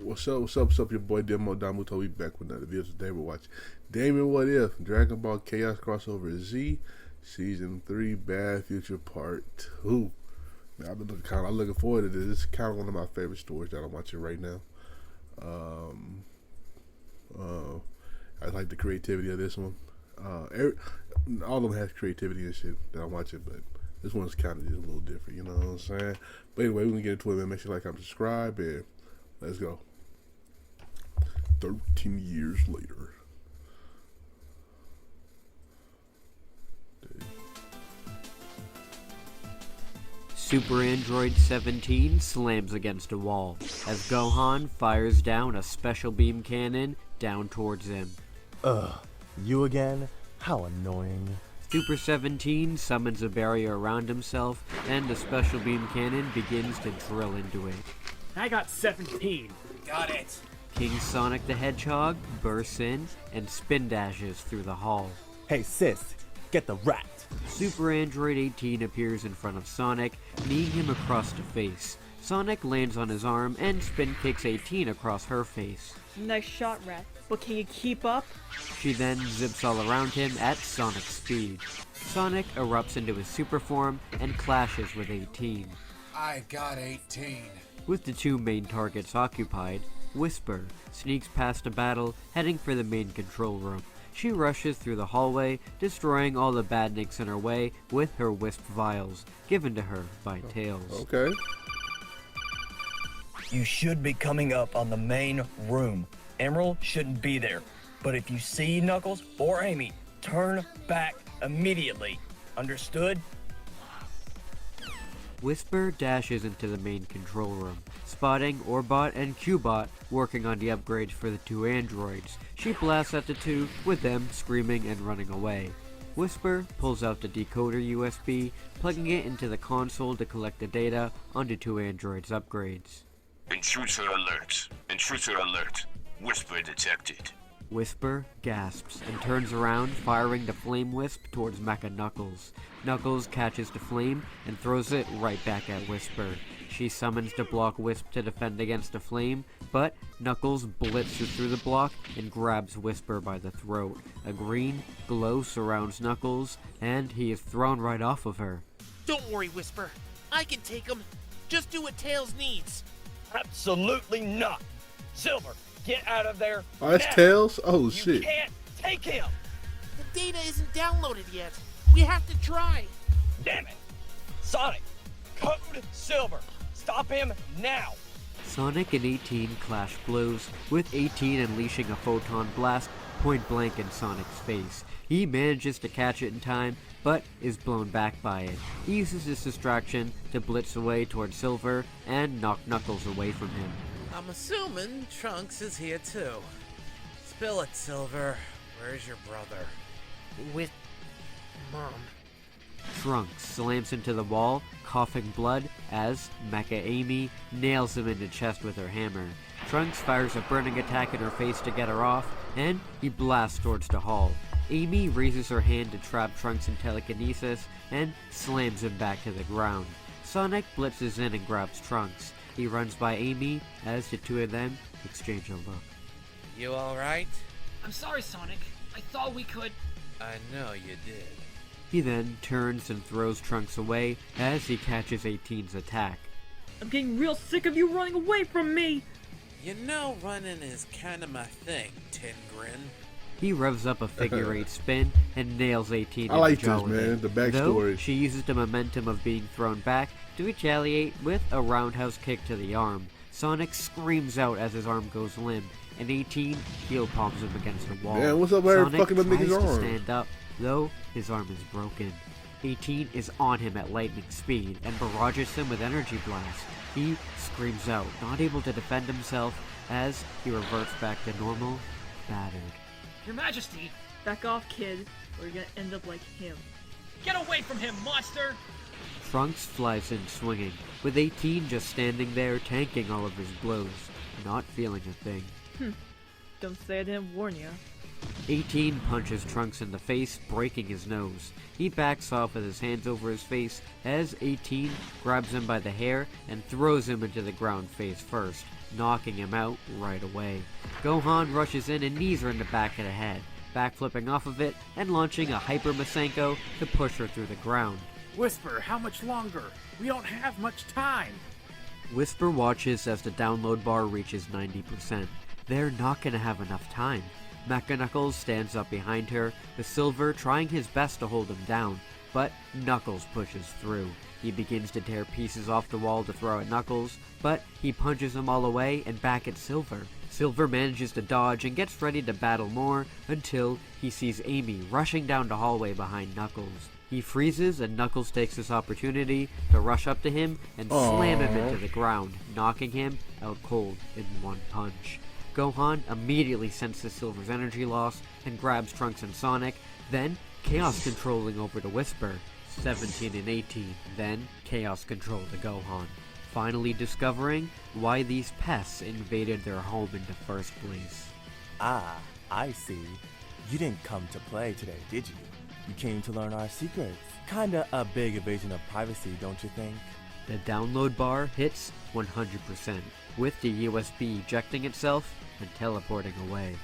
What's up, your boy Domuto. We back with another video today. We're watching Damon What If Dragon Ball Chaos Crossover Z Season 3 Bad Future Part 2. Man, I'm looking forward to this. This is kind of one of my favorite stories that I'm watching right now. I like the creativity of this one. All of them has creativity and shit that I'm watching, but this one's kind of just a little different, you know what I'm saying? But anyway, we're gonna get into it, man. Make sure you like, comment, subscribe, and let's go. 13 years later. Super Android 17 slams against a wall as Gohan fires down a special beam cannon down towards him. Ugh, you again? How annoying. Super 17 summons a barrier around himself, and the special beam cannon begins to drill into it. I got 17. Got it. King Sonic the Hedgehog bursts in and spin dashes through the hall. Hey sis, get the rat. Super Android 18 appears in front of Sonic, kneeing him across the face. Sonic lands on his arm and spin kicks 18 across her face. Nice shot, Rat. But can you keep up? She then zips all around him at Sonic speed. Sonic erupts into his super form and clashes with 18. I got 18. With the two main targets occupied, Whisper sneaks past a battle, heading for the main control room. She rushes through the hallway, destroying all the badniks in her way with her Wisp vials, given to her by Tails. Okay. You should be coming up on the main room. Emerald shouldn't be there. But if you see Knuckles or Amy, turn back immediately. Understood? Whisper dashes into the main control room, spotting Orbot and Cubot working on the upgrades for the two androids. She blasts at the two, with them screaming and running away. Whisper pulls out the decoder USB, plugging it into the console to collect the data on the two androids' upgrades. Intruder alert. Intruder alert. Whisper detected. Whisper gasps and turns around, firing the Flame Wisp towards Mecha Knuckles. Knuckles catches the flame and throws it right back at Whisper. She summons the block Wisp to defend against the flame, but Knuckles blitzes through the block and grabs Whisper by the throat. A green glow surrounds Knuckles, and he is thrown right off of her. Don't worry, Whisper. I can take him. Just do what Tails needs. Absolutely not. Silver, get out of there. Oh, that's now. Tails? Oh, You shit. can't take him. The data isn't downloaded yet. We have to try. Damn it. Sonic, code Silver. Stop him now. Sonic and 18 clash blows, with 18 unleashing a photon blast point blank in Sonic's face. He manages to catch it in time, but is blown back by it. He uses this distraction to blitz away towards Silver and knock Knuckles away from him. I'm assuming Trunks is here too. Spill it, Silver. Where's your brother? With Mom. Trunks slams into the wall, coughing blood, as Mecha Amy nails him in the chest with her hammer. Trunks fires a burning attack in her face to get her off, and he blasts towards the hall. Amy raises her hand to trap Trunks in telekinesis, and slams him back to the ground. Sonic blitzes in and grabs Trunks. He runs by Amy, as the two of them exchange a look. You alright? I'm sorry, Sonic. I thought we could. I know you did. He then turns and throws Trunks away as he catches 18's attack. I'm getting real sick of you running away from me! You know running is kinda my thing, Tin Grin. He revs up a figure 8 spin and nails 18 I in like the jaw this, with man. it. The backstory. Though she uses the momentum of being thrown back to retaliate with a roundhouse kick to the arm. Sonic screams out as his arm goes limp, and 18 heel palms him against the wall. Man, what's up with her Sonic fucking them tries niggas' to arm? stand up, though his arm is broken. 18 is on him at lightning speed and barrages him with energy blast. He screams out, not able to defend himself, as he reverts back to normal, battered. Your Majesty, Back off, kid, or you're gonna end up like him. get away from him, monster! Trunks flies in swinging, with 18 just standing there tanking all of his blows, not feeling a thing. Don't say I didn't warn ya. 18 punches Trunks in the face, breaking his nose. He backs off with his hands over his face as 18 grabs him by the hair and throws him into the ground face first. knocking him out right away. Gohan rushes in and knees her in the back of the head, backflipping off of it and launching a Hyper Masenko to push her through the ground. Whisper, how much longer? We don't have much time. Whisper watches as the download bar reaches 90%. They're not gonna have enough time. Mecha Knuckles stands up behind her, with Silver trying his best to hold him down, but Knuckles pushes through. He begins to tear pieces off the wall to throw at Knuckles, but he punches them all away and back at Silver. Silver manages to dodge and gets ready to battle more until he sees Amy rushing down the hallway behind Knuckles. He freezes and Knuckles takes this opportunity to rush up to him and slam him into the ground, knocking him out cold in one punch. Gohan immediately senses Silver's energy loss and grabs Trunks and Sonic, then Chaos controlling over to Whisper. 17 and 18, then Chaos Control to Gohan, finally discovering why these pests invaded their home in the first place. Ah, I see. You didn't come to play today, did you? You came to learn our secrets. Kinda a big invasion of privacy, don't you think? The download bar hits 100%, with the USB ejecting itself and teleporting away.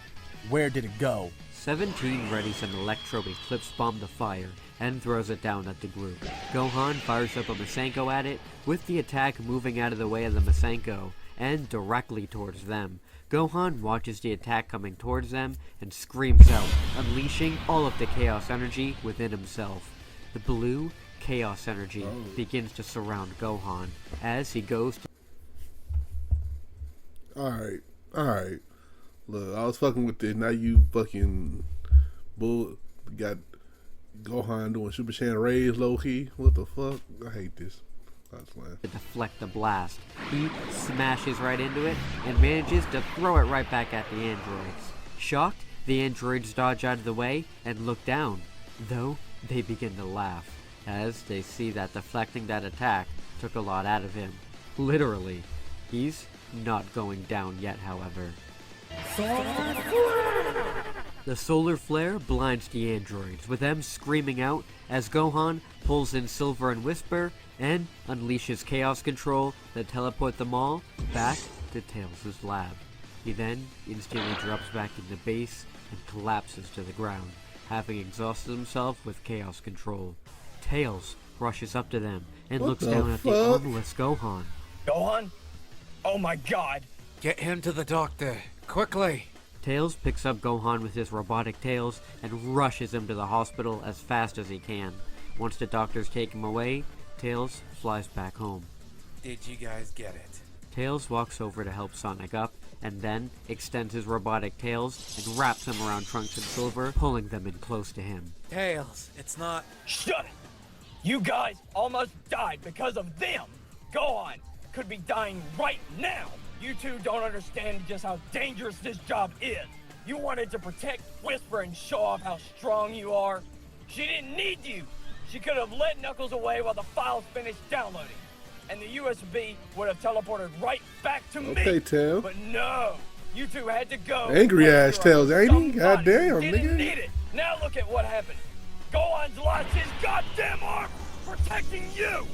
Where did it go? 17 readies an Electro Eclipse Bomb to fire and throws it down at the group. Gohan fires up a Masenko at it, with the attack moving out of the way of the Masenko and directly towards them. Gohan watches the attack coming towards them and screams out, unleashing all of the Chaos Energy within himself. The blue Chaos Energy begins to surround Gohan as he goes to... Alright. Look, I was fucking with this. Now you fucking got Gohan doing Super Saiyan Rays low key. What the fuck? I hate this. To deflect the blast. He smashes right into it and manages to throw it right back at the androids. Shocked, the androids dodge out of the way and look down, though they begin to laugh as they see that deflecting that attack took a lot out of him. Literally. He's not going down yet, however. The solar flare blinds the androids, with them screaming out as Gohan pulls in Silver and Whisper and unleashes Chaos Control to teleport them all back to Tails' lab. He then instantly drops back into base and collapses to the ground, having exhausted himself with Chaos Control. Tails rushes up to them and looks down at the armless Gohan. Gohan? Oh my god! Get him to the doctor, quickly! Tails picks up Gohan with his robotic tails and rushes him to the hospital as fast as he can. Once the doctors take him away, Tails flies back home. Did you guys get it? Tails walks over to help Sonic up, and then extends his robotic tails and wraps them around Trunks and Silver, pulling them in close to him. Tails, it's not... Shut it! You guys almost died because of them! Gohan could be dying right now! You two don't understand just how dangerous this job is. You wanted to protect Whisper and show off how strong you are. She didn't need you. She could have let Knuckles away while the files finished downloading. And the USB would have teleported right back to me. Okay, Tails. But no, you two had to go. Angry ass Tails, ain't he? Somebody Goddamn, didn't nigga. need it. Now look at what happened. Gohan's lost his goddamn arm protecting you.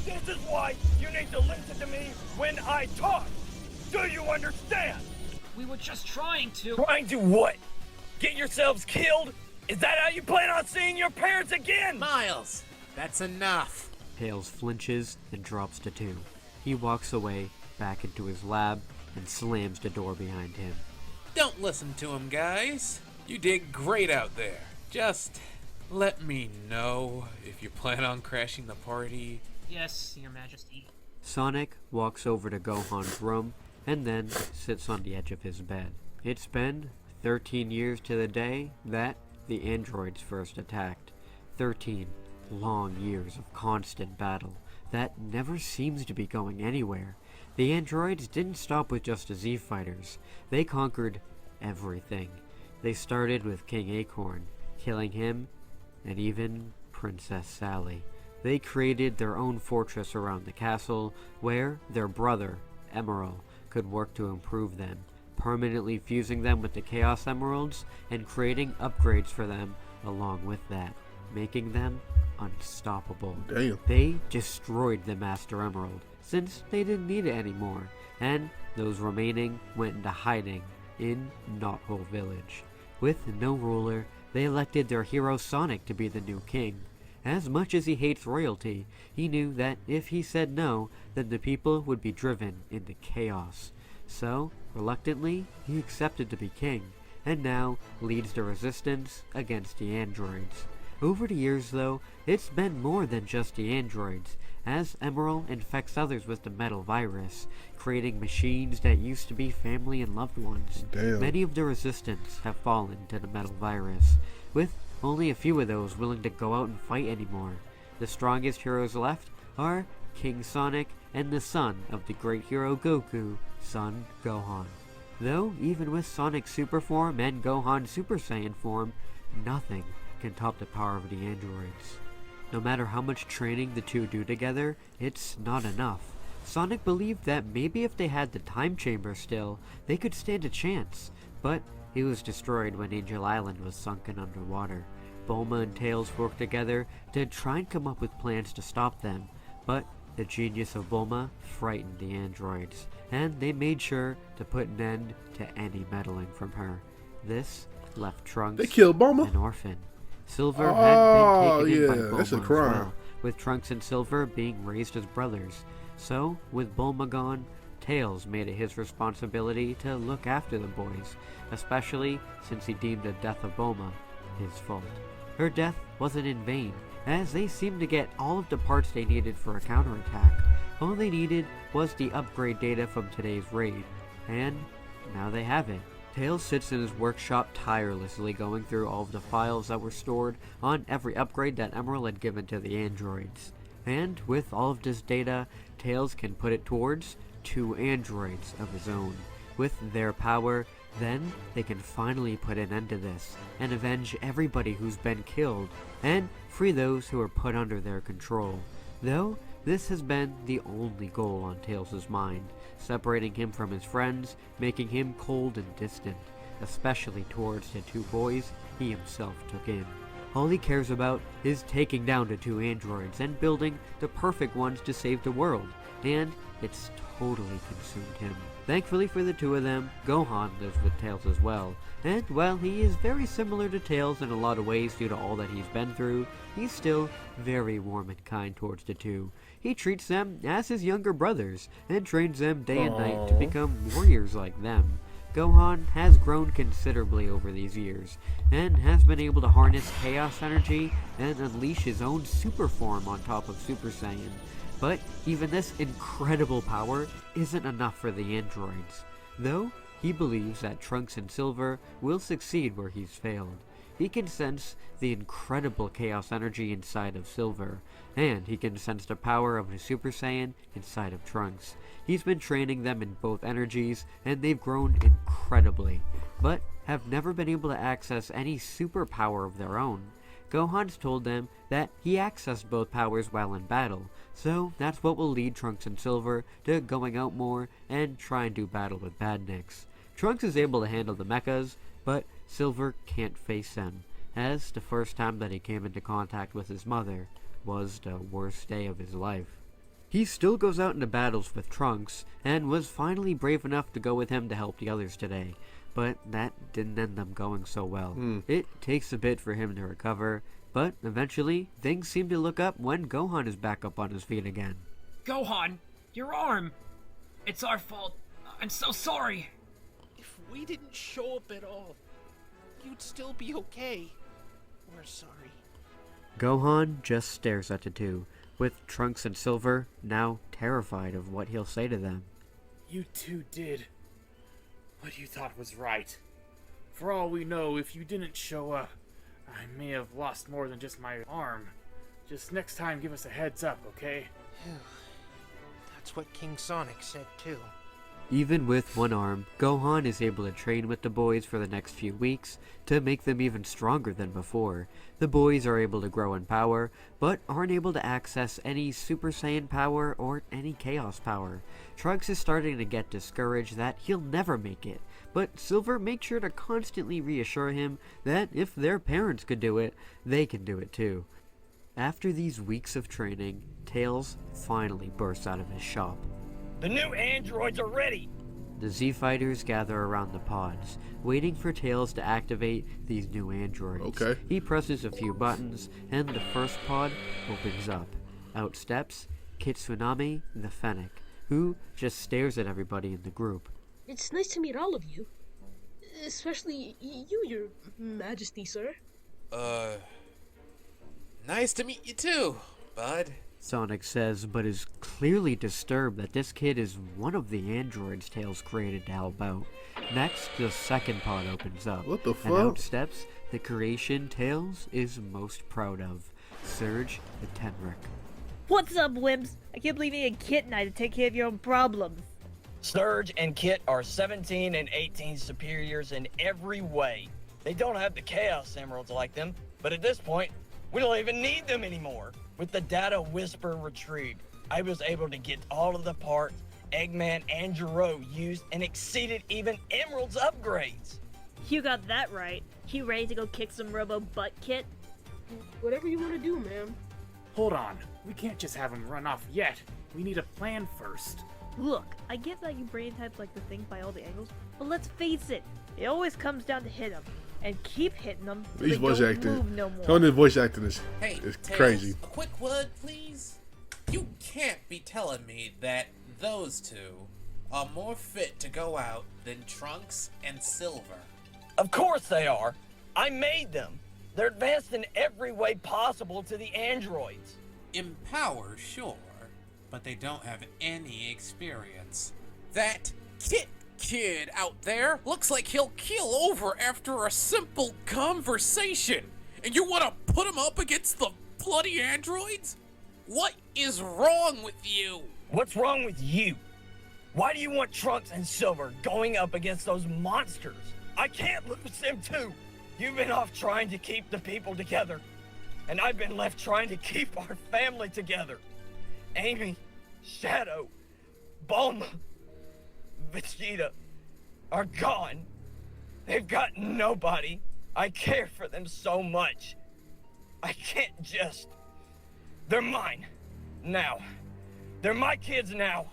This is why you need to listen to me when I talk. Do you understand? We were just trying to... Trying to what? Get yourselves killed? Is that how you plan on seeing your parents again? Miles, that's enough. Tails flinches and drops to 2. He walks away, back into his lab, and slams the door behind him. Don't listen to him, guys. You did great out there. Just let me know if you plan on crashing the party. Yes, Your Majesty. Sonic walks over to Gohan's room and then sits on the edge of his bed. It's been 13 years to the day that the androids first attacked. 13 long years of constant battle that never seems to be going anywhere. The androids didn't stop with just the Z fighters. They conquered everything. They started with King Acorn, killing him, and even Princess Sally. They created their own fortress around the castle where their brother, Emerald, could work to improve them, permanently fusing them with the Chaos Emeralds and creating upgrades for them along with that, making them unstoppable. Damn. They destroyed the Master Emerald, since they didn't need it anymore, and those remaining went into hiding in Knothole Village. With no ruler, they elected their hero Sonic to be the new king. As much as he hates royalty, he knew that if he said no, then the people would be driven into chaos. So, reluctantly, he accepted to be king, and now leads the resistance against the androids. Over the years, though, it's been more than just the androids, as Emerald infects others with the metal virus, creating machines that used to be family and loved ones. Damn. Many of the resistance have fallen to the metal virus, with only a few of those willing to go out and fight anymore. The strongest heroes left are King Sonic and the son of the great hero Goku, Son Gohan. Though, even with Sonic's super form and Gohan's Super Saiyan form, nothing can top the power of the androids. No matter how much training the two do together, it's not enough. Sonic believed that maybe if they had the time chamber still, they could stand a chance, but it was destroyed when Angel Island was sunken underwater. Bulma and Tails worked together to try and come up with plans to stop them, but the genius of Bulma frightened the androids, and they made sure to put an end to any meddling from her. This left Trunks They killed Bulma? an orphan. Silver Oh, had been taken in by yeah, Bulma that's a as crime. well, with Trunks and Silver being raised as brothers. So, with Bulma gone, Tails made it his responsibility to look after the boys, especially since he deemed the death of Bulma his fault. Her death wasn't in vain, as they seemed to get all of the parts they needed for a counterattack. All they needed was the upgrade data from today's raid, and now they have it. Tails sits in his workshop tirelessly going through all of the files that were stored on every upgrade that Emerald had given to the androids. And with all of this data, Tails can put it towards 2 androids of his own. With their power, then they can finally put an end to this, and avenge everybody who's been killed, and free those who are put under their control. Though, this has been the only goal on Tails' mind, separating him from his friends, making him cold and distant, especially towards the 2 boys he himself took in. All he cares about is taking down the 2 androids and building the perfect ones to save the world, and it's totally consumed him. Thankfully for the 2 of them, Gohan lives with Tails as well, and while he is very similar to Tails in a lot of ways due to all that he's been through, he's still very warm and kind towards the 2. He treats them as his younger brothers, and trains them day and night to become warriors like them. Gohan has grown considerably over these years, and has been able to harness Chaos Energy and unleash his own super form on top of Super Saiyan. But even this incredible power isn't enough for the androids, though he believes that Trunks and Silver will succeed where he's failed. He can sense the incredible Chaos Energy inside of Silver, and he can sense the power of the Super Saiyan inside of Trunks. He's been training them in both energies, and they've grown incredibly, but have never been able to access any superpower of their own. Gohan's told them that he accessed both powers while in battle, so that's what will lead Trunks and Silver to going out more and try and do battle with Badniks. Trunks is able to handle the mechas, but Silver can't face them, as the first time that he came into contact with his mother was the worst day of his life. He still goes out into battles with Trunks, and was finally brave enough to go with him to help the others today, but that didn't end up going so well. It takes a bit for him to recover, but eventually things seem to look up when Gohan is back up on his feet again. Gohan, your arm! It's our fault. I'm so sorry. If we didn't show up at all, you'd still be okay. We're sorry. Gohan just stares at the 2, with Trunks and Silver now terrified of what he'll say to them. You 2 did what you thought was right. For all we know, if you didn't show up, I may have lost more than just my arm. Just next time, give us a heads up, okay? That's what King Sonic said too. Even with one arm, Gohan is able to train with the boys for the next few weeks to make them even stronger than before. The boys are able to grow in power, but aren't able to access any Super Saiyan power or any Chaos power. Trunks is starting to get discouraged that he'll never make it, but Silver makes sure to constantly reassure him that if their parents could do it, they can do it too. After these weeks of training, Tails finally bursts out of his shop. The new androids are ready! The Z-Fighters gather around the pods, waiting for Tails to activate these new androids. Okay. He presses a few buttons, and the first pod opens up. Out steps Kitsunami the Fennec, who just stares at everybody in the group. It's nice to meet all of you. Especially you, Your Majesty, sir. Nice to meet you too, bud. Sonic says, but is clearly disturbed that this kid is one of the androids Tails created to help out. Next, the second pod opens up. What the fuck? And out steps the creation Tails is most proud of, Surge the Tenric. What's up, wimps? I can't believe you need a Kit and I to take care of your own problems. Surge and Kit are 17 and 18 superiors in every way. They don't have the Chaos Emeralds like them, but at this point, we don't even need them anymore. With the data Whisper retrieved, I was able to get all of the parts Eggman and Gero used and exceeded even Emerald's upgrades. You got that right. You ready to go kick some robo butt, Kit? Whatever you want to do, ma'am. Hold on. We can't just have him run off yet. We need a plan first. Look, I get that you brain type like the thing by all the angles, but let's face it, it always comes down to hit them. And keep hitting them so He's they voice don't acting. move no more. Some of this voice acting is Hey, Tails, crazy. a quick word, please. You can't be telling me that those two are more fit to go out than Trunks and Silver. Of course they are. I made them. They're advanced in every way possible to the androids. In power, sure, but they don't have any experience. That kid out there looks like he'll keel over after a simple conversation, and you want to put him up against the bloody androids? What is wrong with you? What's wrong with you? Why do you want Trunks and Silver going up against those monsters? I can't lose them too. You've been off trying to keep the people together, and I've been left trying to keep our family together. Amy, Shadow, Bulma, Vegeta are gone. They've got nobody. I care for them so much. I can't just... They're mine. Now. They're my kids now.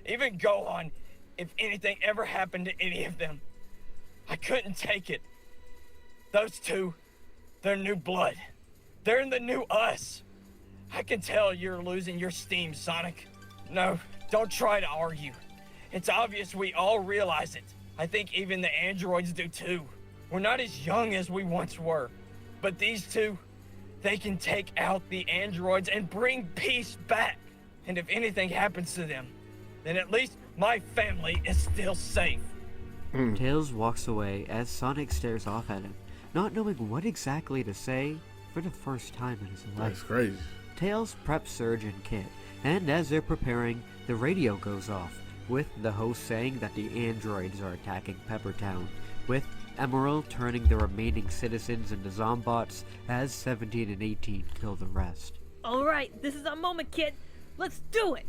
Even Gohan, if anything ever happened to any of them, I couldn't take it. Those two, they're new blood. They're in the new us. I can tell you're losing your steam, Sonic. No, don't try to argue. It's obvious we all realize it. I think even the androids do too. We're not as young as we once were. But these two, they can take out the androids and bring peace back. And if anything happens to them, then at least my family is still safe. Tails walks away as Sonic stares off at him, not knowing what exactly to say for the first time in his life. That's crazy. Tails preps Surge and Kit, and as they're preparing, the radio goes off, with the host saying that the androids are attacking Peppertown, with Emerald turning the remaining citizens into Zombots as 17 and 18 kill the rest. Alright, this is our moment, Kit. Let's do it!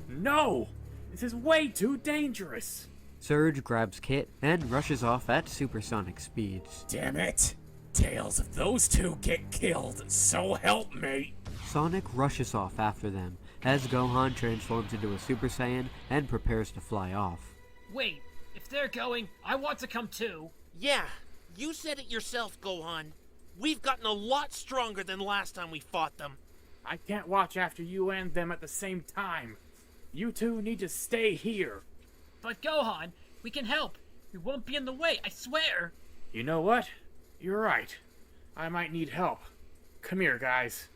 No! This is way too dangerous! Surge grabs Kit and rushes off at supersonic speeds. Damn it! Tails, if those two get killed, so help me! Sonic rushes off after them, as Gohan transforms into a Super Saiyan and prepares to fly off. Wait, if they're going, I want to come too. Yeah, you said it yourself, Gohan. We've gotten a lot stronger than last time we fought them. I can't watch after you and them at the same time. You two need to stay here. But Gohan, we can help. We won't be in the way, I swear. You know what? You're right. I might need help. Come here, guys.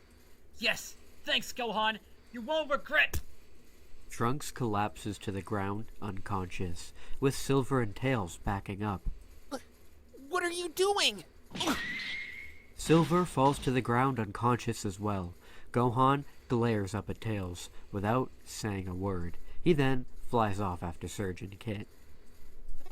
Yes, thanks, Gohan. You won't regret. Trunks collapses to the ground, unconscious, with Silver and Tails backing up. What are you doing? Silver falls to the ground unconscious as well. Gohan glares up at Tails, without saying a word. He then flies off after Surge and Kit.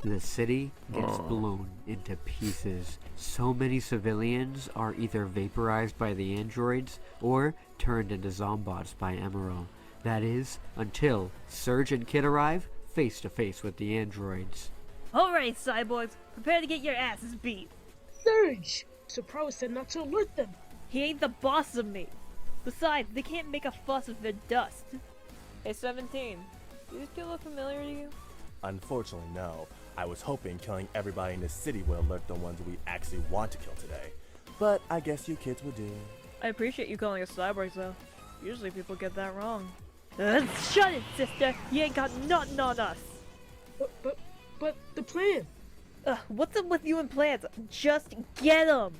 The city gets blown into pieces. So many civilians are either vaporized by the androids or turned into Zombots by Emerald. That is, until Surge and Kit arrive face to face with the androids. Alright, cyborgs, prepare to get your asses beat. Surge! Surprise said not to alert them. He ain't the boss of me. Besides, they can't make a fuss if they're dust. Hey, 17. Do these people look familiar to you? Unfortunately, no. I was hoping killing everybody in the city would alert the ones we actually want to kill today. But I guess you kids will do. I appreciate you calling us cyborgs, though. Usually people get that wrong. Shut it, sister! You ain't got nothing on us! But the plan! What's up with you and plans? Just get 'em!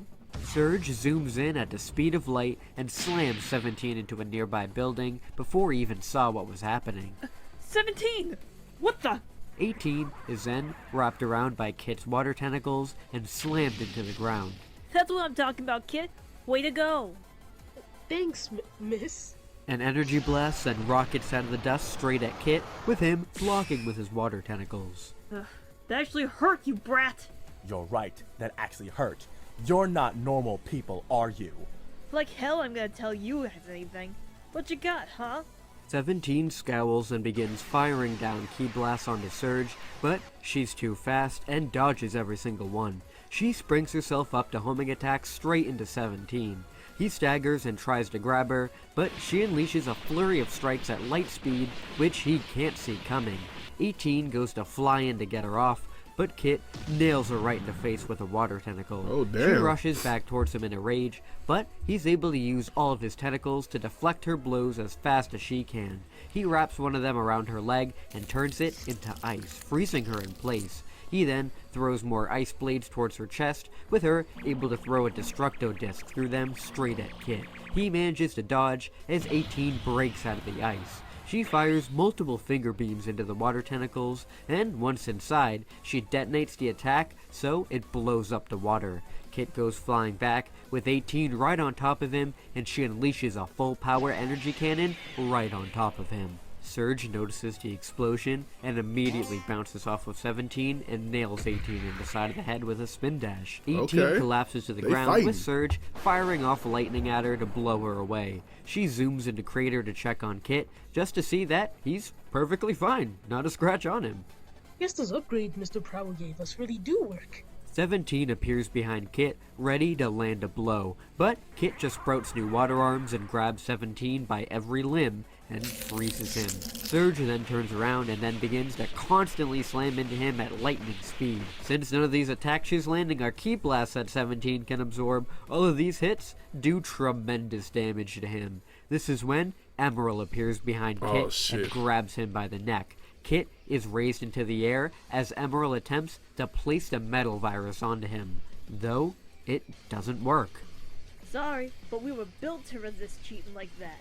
Surge zooms in at the speed of light and slams 17 into a nearby building before he even saw what was happening. 17! What the? 18 is then wrapped around by Kit's water tentacles and slammed into the ground. That's what I'm talking about, kid. Way to go! Thanks, miss. An energy blast then rockets out of the dust straight at Kit, with him blocking with his water tentacles. That actually hurt, you brat! You're right, that actually hurt. You're not normal people, are you? Like hell I'm gonna tell you anything. What you got, huh? 17 scowls and begins firing down key blasts onto Surge, but she's too fast and dodges every single one. She springs herself up to homing attacks straight into 17. He staggers and tries to grab her, but she unleashes a flurry of strikes at light speed, which he can't see coming. 18 goes to fly in to get her off, but Kit nails her right in the face with a water tentacle. Oh, She damn. rushes back towards him in a rage, but he's able to use all of his tentacles to deflect her blows as fast as she can. He wraps one of them around her leg and turns it into ice, freezing her in place. He then throws more ice blades towards her chest, with her able to throw a Destructo disc through them straight at Kit. He manages to dodge as 18 breaks out of the ice. She fires multiple finger beams into the water tentacles, and once inside, she detonates the attack so it blows up the water. Kit goes flying back, with 18 right on top of him, and she unleashes a full power energy cannon right on top of him. Surge notices the explosion and immediately bounces off of 17 and nails 18 in the side of the head with a spin dash. 18 Okay. collapses to the They ground fighting. with Surge firing off lightning at her to blow her away. She zooms into Crater to check on Kit just to see that he's perfectly fine, not a scratch on him. Guess those upgrades Mr. Prowl gave us really do work. 17 appears behind Kit, ready to land a blow, but Kit just sprouts new water arms and grabs 17 by every limb and freezes him. Surge then turns around and then begins to constantly slam into him at lightning speed. Since none of these attacks she's landing are key blasts that 17 can absorb, all of these hits do tremendous damage to him. This is when Emerald appears behind Oh, Kit shit. and grabs him by the neck. Kit is raised into the air as Emerald attempts to place the metal virus onto him, though it doesn't work. Sorry, but we were built to resist cheating like that.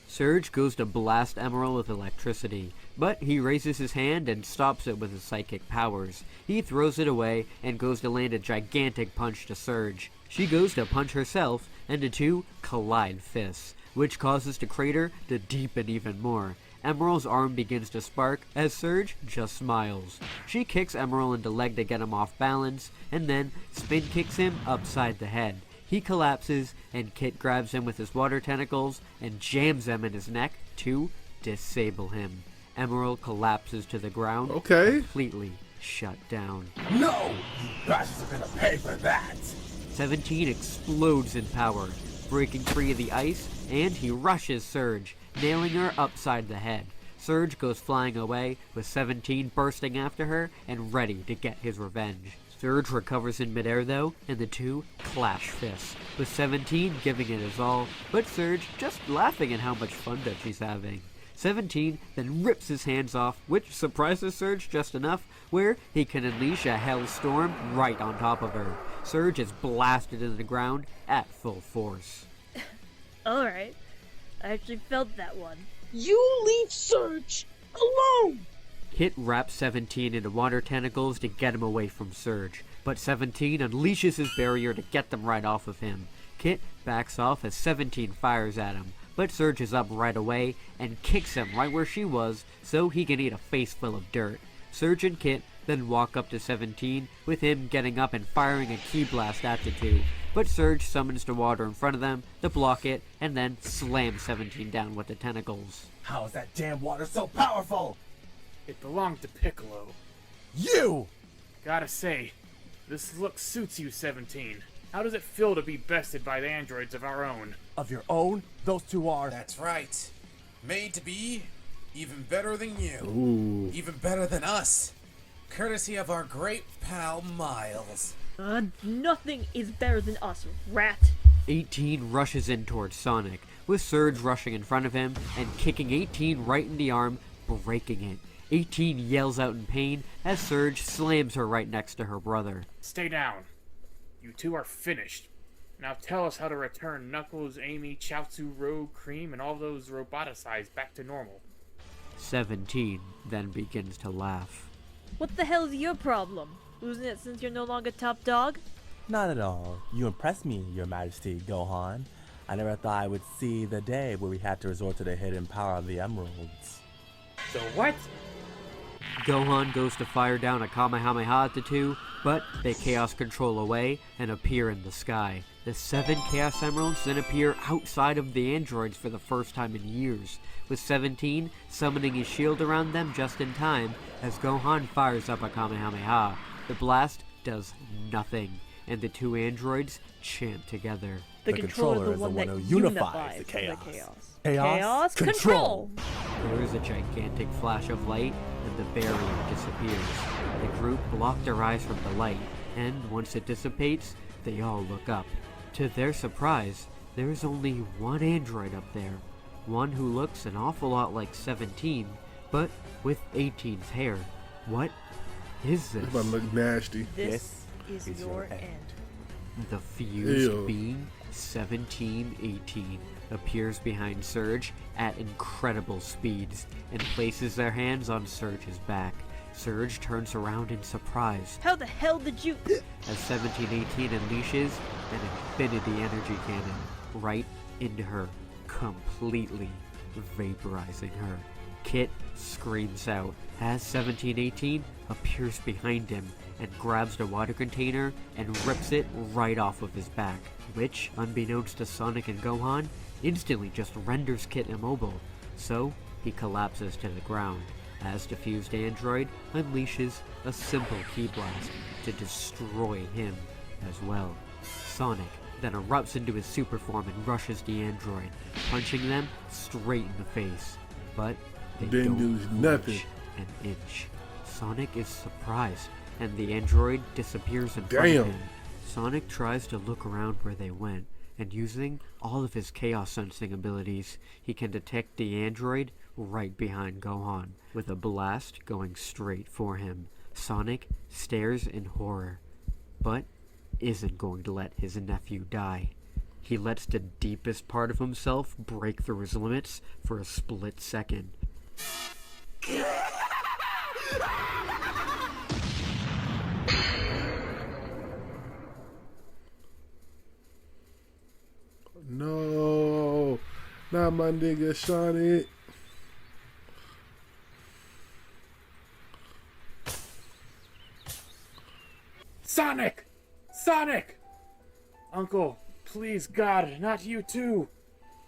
Surge goes to blast Emerald with electricity, but he raises his hand and stops it with his psychic powers. He throws it away and goes to land a gigantic punch to Surge. She goes to punch herself, and the two collide fists, which causes the crater to deepen even more. Emerald's arm begins to spark as Surge just smiles. She kicks Emerald in the leg to get him off balance, and then spin kicks him upside the head. He collapses, and Kit grabs him with his water tentacles and jams them in his neck to disable him. Emerald collapses to the ground, completely shut down. No! You bastards are gonna pay for that! 17 explodes in power, breaking free of the ice, and he rushes Surge, nailing her upside the head. Surge goes flying away, with 17 bursting after her and ready to get his revenge. Surge recovers in midair though, and the two clash fists, with 17 giving it his all, but Surge just laughing at how much fun that she's having. 17 then rips his hands off, which surprises Surge just enough, where he can unleash a hellstorm right on top of her. Surge is blasted into the ground at full force. Alright, I actually felt that one. You leave Surge alone! Kit wraps 17 into water tentacles to get him away from Surge, but 17 unleashes his barrier to get them right off of him. Kit backs off as 17 fires at him, but Surge is up right away and kicks him right where she was so he can eat a face full of dirt. Surge and Kit then walk up to 17, with him getting up and firing a ki blast at the two, but Surge summons the water in front of them to block it and then slams 17 down with the tentacles. How is that damn water so powerful? It belonged to Piccolo. You! Gotta say, this look suits you, 17. How does it feel to be bested by the androids of our own? Of your own? Those two are... That's right. Made to be even better than you. Ooh. Even better than us. Courtesy of our great pal, Miles. Nothing is better than us, rat. 18 rushes in towards Sonic, with Surge rushing in front of him and kicking 18 right in the arm, breaking it. 18 yells out in pain as Surge slams her right next to her brother. Stay down. You two are finished. Now tell us how to return Knuckles, Amy, Chaozu, Rogue, Cream, and all those roboticides back to normal. 17 then begins to laugh. What the hell's your problem? Losing it since you're no longer top dog? Not at all. You impress me, Your Majesty, Gohan. I never thought I would see the day where we had to resort to the hidden power of the emeralds. So what? Gohan goes to fire down a Kamehameha at the two, but they Chaos Control away and appear in the sky. The 7 Chaos Emeralds then appear outside of the androids for the first time in years, with 17 summoning his shield around them just in time as Gohan fires up a Kamehameha. The blast does nothing, and the 2 androids chant together. The controller is the one who unifies the chaos. Chaos Control! There is a gigantic flash of light, and the barrier disappears. The group block their eyes from the light, and once it dissipates, they all look up. To their surprise, there is only one android up there. One who looks an awful lot like 17, but with 18's hair. What is this? It's about to look nasty. This is your end. The fused Ew. being 1718 appears behind Surge at incredible speeds and places their hands on Surge's back. Surge turns around in surprise How the hell did you... as 1718 unleashes an infinity energy cannon right into her, completely vaporizing her. Kit screams out as 1718 appears behind him and grabs the water container and rips it right off of his back, which, unbeknownst to Sonic and Gohan, instantly just renders Kit immobile, so he collapses to the ground as the fused android unleashes a simple ki blast to destroy him as well. Sonic then erupts into his super form and rushes the android, punching them straight in the face, but they Didn't don't do budge nothing. an inch. Sonic is surprised, and the android disappears in front Damn. of him. Sonic tries to look around where they went, and using all of his chaos sensing abilities, he can detect the android right behind Gohan, with a blast going straight for him. Sonic stares in horror, but isn't going to let his nephew die. He lets the deepest part of himself break through his limits for a split second. No, not my nigga Sonic. Sonic! Sonic! Uncle, please God, not you too.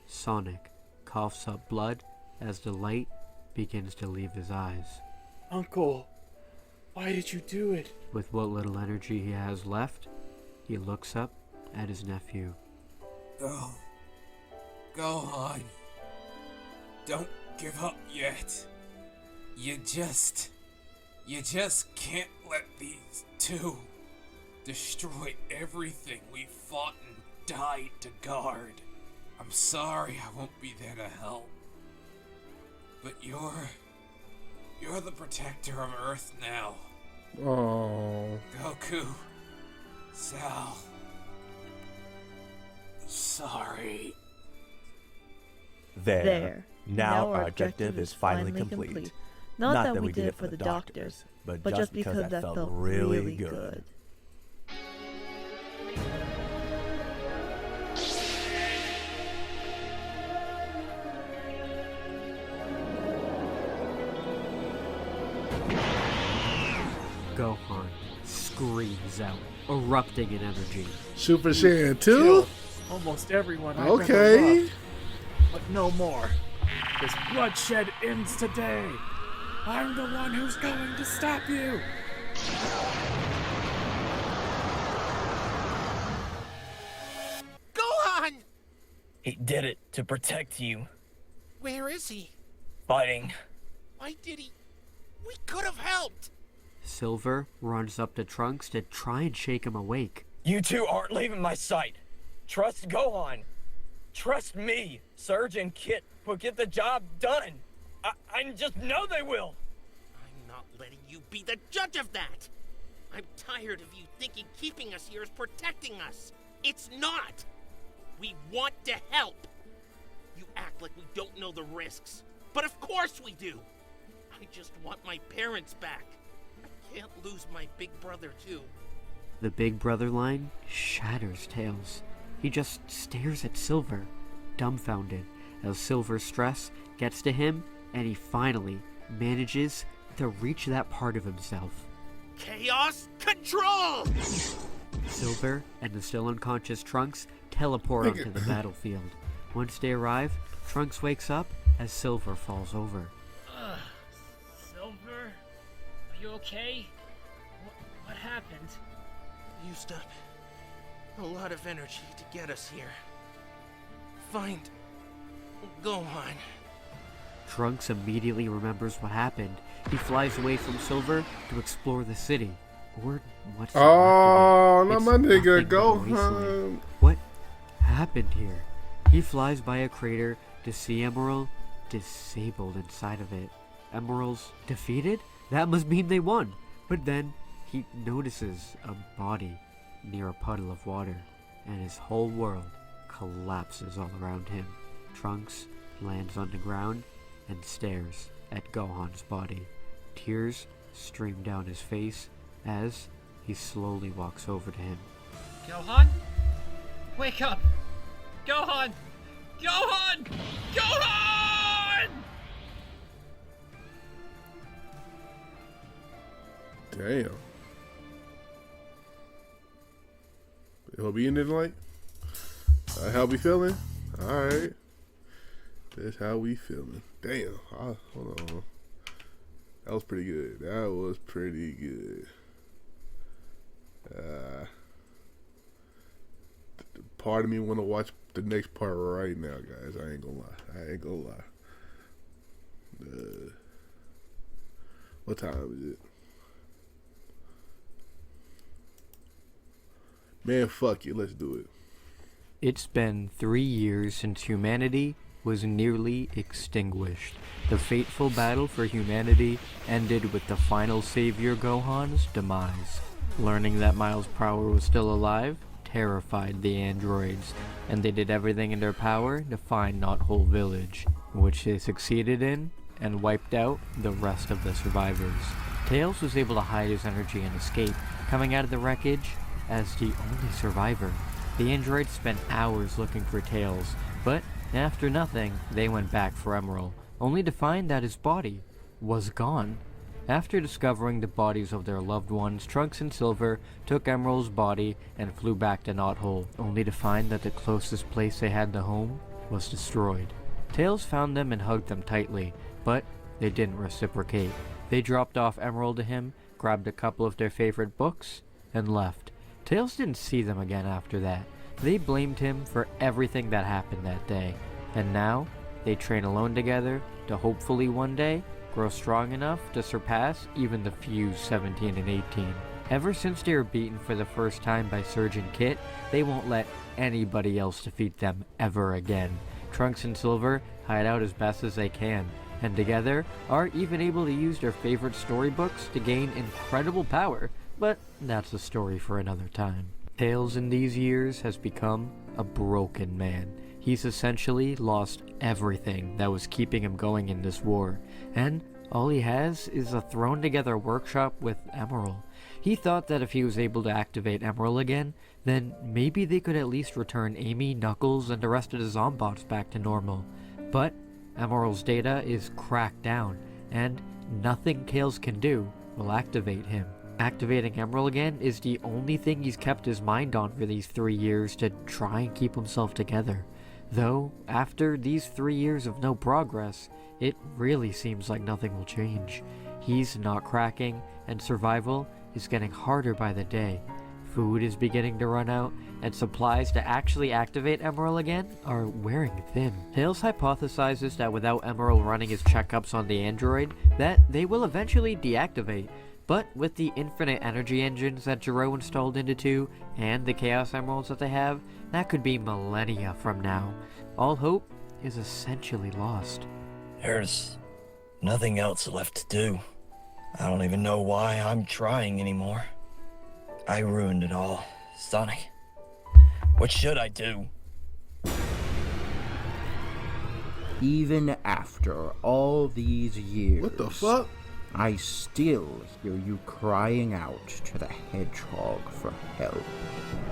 Sonic coughs up blood as the light begins to leave his eyes. Uncle, why did you do it? With what little energy he has left, he looks up at his nephew. Go on. Don't give up yet. You just can't let these two destroy everything we fought and died to guard. I'm sorry I won't be there to help. But you're the protector of Earth now. Oh. Goku. Sal. Sorry. There. Now our objective is finally complete. Not that we did it for the doctors, but just because that felt really good. Gohan screams out, erupting in energy. Super Saiyan 2? Killed almost everyone I've ever Okay. loved. But no more. This bloodshed ends today. I'm the one who's going to stop you. He did it to protect you. Where is he? Fighting. Why did he? We could have helped! Silver runs up to Trunks to try and shake him awake. You two aren't leaving my sight. Trust Gohan. Trust me. Surge and Kit will get the job done. I just know they will. I'm not letting you be the judge of that! I'm tired of you thinking keeping us here is protecting us. It's not! We want to help! You act like we don't know the risks. But of course we do! I just want my parents back. I can't lose my big brother too. The big brother line shatters Tails. He just stares at Silver, dumbfounded, as Silver's stress gets to him and he finally manages to reach that part of himself. Chaos Control! Silver and the still unconscious Trunks teleport onto the battlefield. Once they arrive, Trunks wakes up as Silver falls over. Silver? Are you okay? What happened? Used up a lot of energy to get us here. Find Gohan. Trunks immediately remembers what happened. He flies away from Silver to explore the city. Or what's Oh, not my nigga, nothing but a wasteland. Gohan. What happened here? He flies by a crater to see Emerald disabled inside of it. Emerald's defeated? That must mean they won. But then he notices a body near a puddle of water, and his whole world collapses all around him. Trunks lands on the ground and stares at Gohan's body. Tears stream down his face as he slowly walks over to him. Gohan? Wake up! Gohan! Gohan! Gohan! Damn. He'll be in it like? How we feeling? Alright. That's how we feeling. Damn. Hold on. That was pretty good. That was pretty good. Part of me want to watch the next part right now, guys. I ain't gonna lie. What time is it? Man, fuck it. Let's do it. It's been 3 years since humanity was nearly extinguished. The fateful battle for humanity ended with the final savior Gohan's demise. Learning that Miles Prower was still alive terrified the androids, and they did everything in their power to find Knothole Village, which they succeeded in and wiped out the rest of the survivors. Tails was able to hide his energy and escape, coming out of the wreckage as the only survivor. The androids spent hours looking for Tails, but after nothing, they went back for Emerald, only to find that his body was gone. After discovering the bodies of their loved ones, Trunks and Silver took Emerald's body and flew back to Knothole, only to find that the closest place they had to home was destroyed. Tails found them and hugged them tightly, but they didn't reciprocate. They dropped off Emerald to him, grabbed a couple of their favorite books, and left. Tails didn't see them again after that. They blamed him for everything that happened that day, and now they train alone together to hopefully one day grow strong enough to surpass even the Fuse 17 and 18. Ever since they were beaten for the first time by Surge and Kit, they won't let anybody else defeat them ever again. Trunks and Silver hide out as best as they can, and together are even able to use their favorite storybooks to gain incredible power, but that's a story for another time. Tails in these years has become a broken man. He's essentially lost everything that was keeping him going in this war, and all he has is a thrown together workshop with Emerald. He thought that if he was able to activate Emerald again, then maybe they could at least return Amy, Knuckles, and the rest of the Zombots back to normal. But Emerald's data is cracked down, and nothing Tails can do will activate him. Activating Emerald again is the only thing he's kept his mind on for these 3 years to try and keep himself together. Though, after these 3 years of no progress, it really seems like nothing will change. He's not cracking, and survival is getting harder by the day. food is beginning to run out, and supplies to actually activate Emerald again are wearing thin. Tails hypothesizes that without Emerald running his checkups on the android, that they will eventually deactivate. But with the infinite energy engines that Jiro installed into 2, and the Chaos Emeralds that they have, that could be millennia from now. All hope is essentially lost. There's nothing else left to do. I don't even know why I'm trying anymore. I ruined it all. Sonic, what should I do? Even after all these years... What the fuck? I still hear you crying out to the hedgehog for help.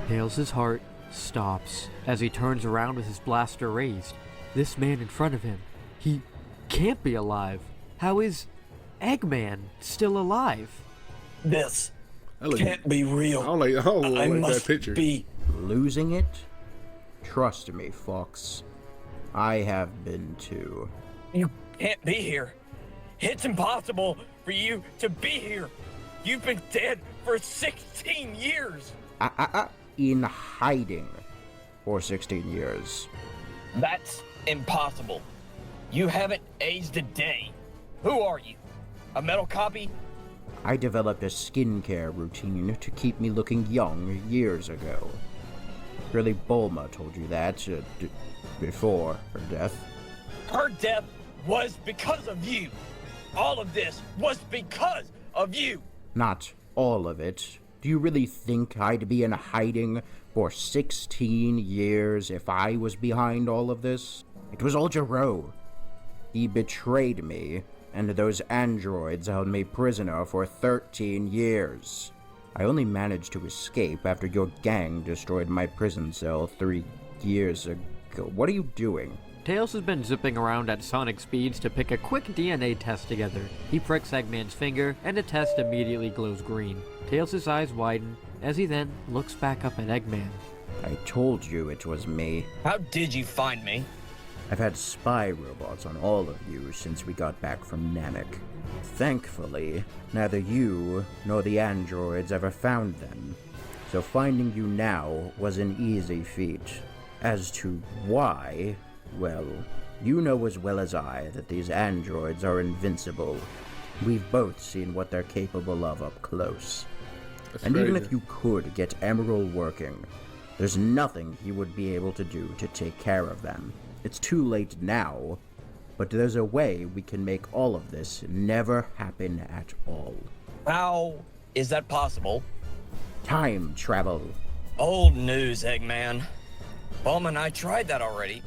Tails' heart stops as he turns around with his blaster raised. This man in front of him, he can't be alive. How is Eggman still alive? This can't be real. I don't I like must that picture. be Losing it? Trust me, Fox. I have been too. You can't be here. It's impossible for you to be here. You've been dead for 16 years. In hiding for 16 years. That's impossible. You haven't aged a day. Who are you? A metal copy? I developed a skincare routine to keep me looking young years ago. Really, Bulma told you that before her death. Her death was because of you. All of this was because of you. Not all of it. Do you really think I'd be in hiding for 16 years if I was behind all of this? It was all Jiro. He betrayed me, and those androids held me prisoner for 13 years. I only managed to escape after your gang destroyed my prison cell 3 years ago. What are you doing? Tails has been zipping around at sonic speeds to pick a quick DNA test together. He pricks Eggman's finger, and the test immediately glows green. Tails' eyes widen as he then looks back up at Eggman. I told you it was me. How did you find me? I've had spy robots on all of you since we got back from Namek. Thankfully, neither you nor the androids ever found them, so finding you now was an easy feat. As to why, well, you know as well as I that these androids are invincible. We've both seen what they're capable of up close. And even if you could get Emerald working, there's nothing you would be able to do to take care of them. It's too late now, but there's a way we can make all of this never happen at all. How is that possible? Time travel. Old news, Eggman. Bulma and I tried that already.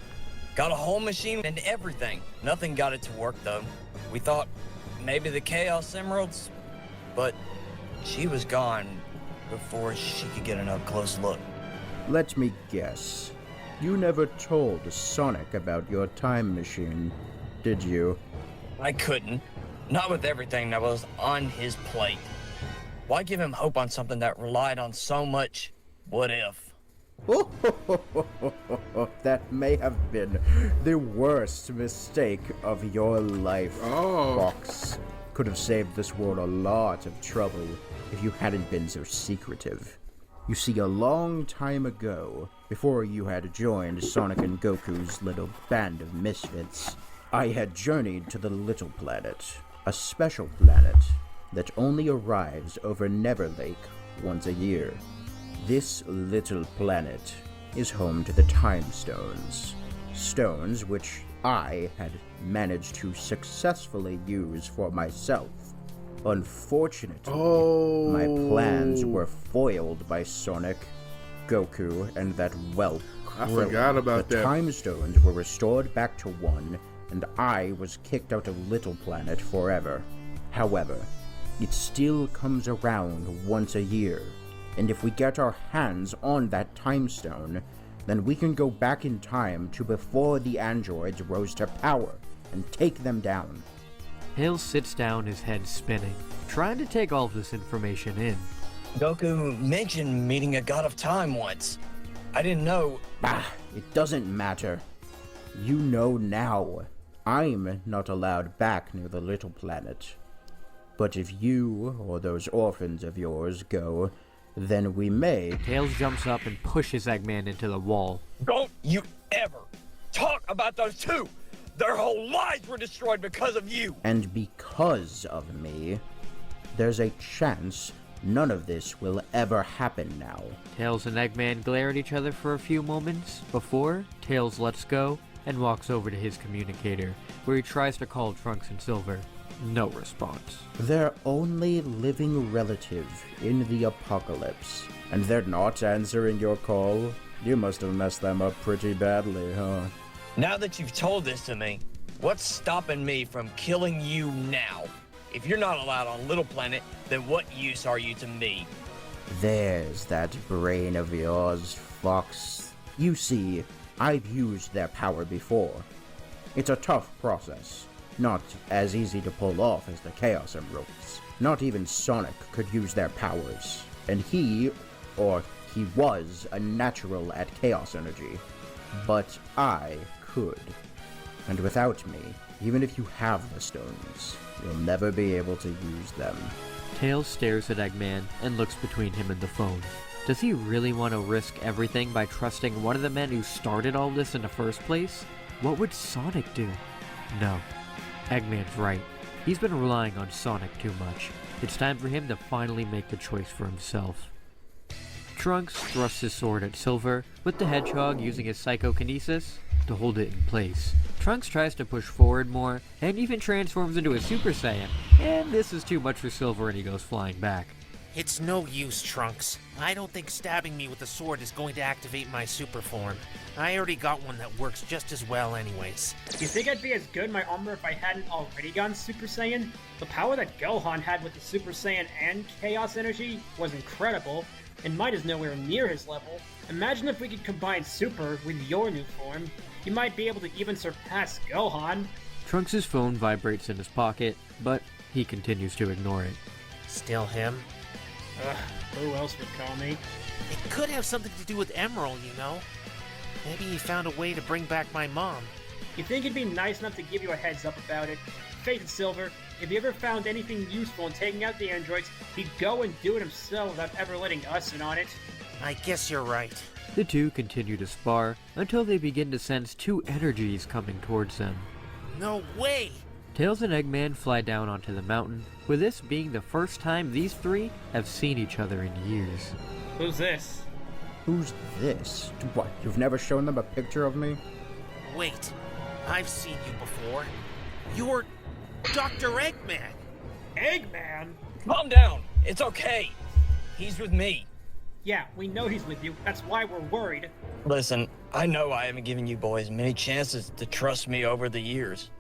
Got a whole machine and everything. Nothing got it to work, though. We thought maybe the Chaos Emeralds, but she was gone before she could get an up-close look. Let me guess. You never told Sonic about your time machine, did you? I couldn't. Not with everything that was on his plate. Why give him hope on something that relied on so much what if? That may have been the worst mistake of your life, Fox. Could have saved this world a lot of trouble if you hadn't been so secretive. You see, a long time ago, before you had joined Sonic and Goku's little band of misfits, I had journeyed to the Little Planet, a special planet that only arrives over Never Lake once a year. This little planet is home to the Time Stones. Stones which I had managed to successfully use for myself. Unfortunately, my plans were foiled by Sonic, Goku, and that whelp. I forgot about that. The Time Stones were restored back to 1, and I was kicked out of Little Planet forever. However, it still comes around once a year, and if we get our hands on that Time Stone, then we can go back in time to before the androids rose to power and take them down. Tails sits down, his head spinning, trying to take all of this information in. Goku mentioned meeting a god of time once. I didn't know. It doesn't matter. You know now. I'm not allowed back near the Little Planet. But if you or those orphans of yours go, then we may. Tails jumps up and pushes Eggman into the wall. Don't you ever talk about those two! Their whole lives were destroyed because of you! And because of me, there's a chance none of this will ever happen now. Tails and Eggman glare at each other for a few moments before Tails lets go and walks over to his communicator, where he tries to call Trunks and Silver. No response. Their only living relative in the apocalypse, and they're not answering your call? You must have messed them up pretty badly, huh? Now that you've told this to me, what's stopping me from killing you now? If you're not allowed on Little Planet, then what use are you to me? There's that brain of yours, Fox. You see, I've used their power before. It's a tough process. Not as easy to pull off as the Chaos Emeralds. Not even Sonic could use their powers. And he was, a natural at Chaos Energy. But I could. And without me, even if you have the stones, you'll never be able to use them. Tails stares at Eggman and looks between him and the phone. Does he really want to risk everything by trusting one of the men who started all this in the first place? What would Sonic do? No. Eggman's right. He's been relying on Sonic too much. It's time for him to finally make the choice for himself. Trunks thrusts his sword at Silver, with the Hedgehog using his psychokinesis to hold it in place. Trunks tries to push forward more, and even transforms into a Super Saiyan, and this is too much for Silver and he goes flying back. It's no use, Trunks. I don't think stabbing me with a sword is going to activate my super form. I already got one that works just as well anyways. You think I'd be as good in my armor if I hadn't already gone Super Saiyan? The power that Gohan had with the Super Saiyan and Chaos Energy was incredible, and might is nowhere near his level. Imagine if we could combine Super with your new form. You might be able to even surpass Gohan. Trunks' phone vibrates in his pocket, but he continues to ignore it. Still him? Who else would call me? It could have something to do with Emerald, you know? Maybe he found a way to bring back my mom. You think he'd be nice enough to give you a heads up about it? Face it, Silver, if he ever found anything useful in taking out the androids, he'd go and do it himself without ever letting us in on it. I guess you're right. The two continue to spar until they begin to sense two energies coming towards them. No way! Tails and Eggman fly down onto the mountain, with this being the first time these three have seen each other in years. Who's this? Who's this? What, you've never shown them a picture of me? Wait, I've seen you before. You're Dr. Eggman! Eggman? Calm down, it's okay. He's with me. Yeah, we know he's with you. That's why we're worried. Listen, I know I haven't given you boys many chances to trust me over the years.